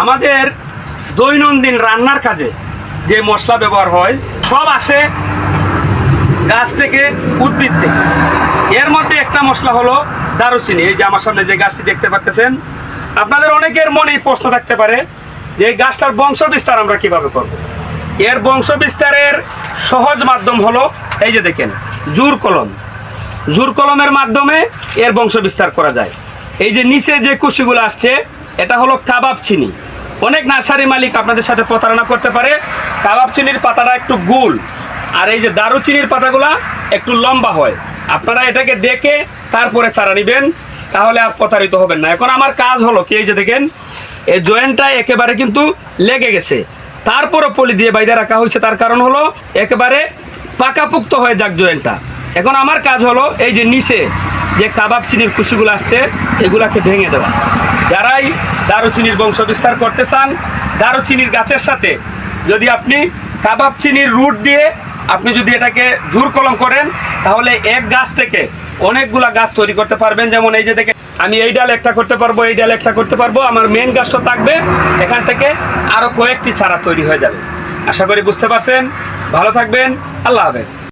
আমাদের দৈনন্দিন রান্নার কাজে যে মশলা ব্যবহার হয় সব আসে গাছ থেকে, উদ্ভিদ থেকে। এর মধ্যে একটা মশলা হলো দারুচিনি। এই যে আমার সামনে যে গাছটি দেখতে পাচ্ছেন, আপনাদের অনেকের মনেই প্রশ্ন থাকতে পারে যে এই গাছটার বংশ বিস্তার আমরা কিভাবে করব। এর বংশ বিস্তারের সহজ মাধ্যম হলো এই যে দেখেন জুর কলম। জুর কলমের মাধ্যমে এর বংশ বিস্তার করা যায়। এই যে নিচে যে কুশিগুলো আসছে এটা হলো কাবাব চিনি। অনেক নার্সারি মালিক আপনাদের সাথে প্রতারণা করতে পারে। কাবাব চিনির পাতাটা একটু গোল, আর এই যে দারুচিনির পাতাগুলা একটু লম্বা হয়। আপনারা এটাকে দেখে তারপরে চারা নেবেন, তাহলে আর প্রতারিত হবেন না। এখন আমার কাজ হলো কি, এই যে দেখেন এই জয়েন্টটা একেবারে কিন্তু লেগে গেছে, তারপরও পলি দিয়ে বাইরে রাখা হয়েছে। তার কারণ হলো একেবারে পাকাপুক্ত হয়ে যাক জয়েন্টটা। এখন আমার কাজ হলো এই যে নিচে যে কাবাব চিনির কুশিগুলো আসছে এগুলাকে ভেঙে দেওয়া। যারাই দারুচিনির বংশ বিস্তার করতে চান, দারুচিনির গাছের সাথে যদি আপনি কাবাব চিনির রুট দিয়ে আপনি যদি এটাকে জুর কলম করেন, তাহলে এক গাছ থেকে অনেকগুলা গাছ তৈরি করতে পারবেন। যেমন এই যে দেখে আমি এই ডালে একটা করতে পারবো, এই ডালে একটা করতে পারবো, আমার মেন গাছটা থাকবে, এখান থেকে আরো কয়েকটি চারা তৈরি হয়ে যাবে। আশা করি বুঝতে পারছেন। ভালো থাকবেন। আল্লাহ হাফেজ।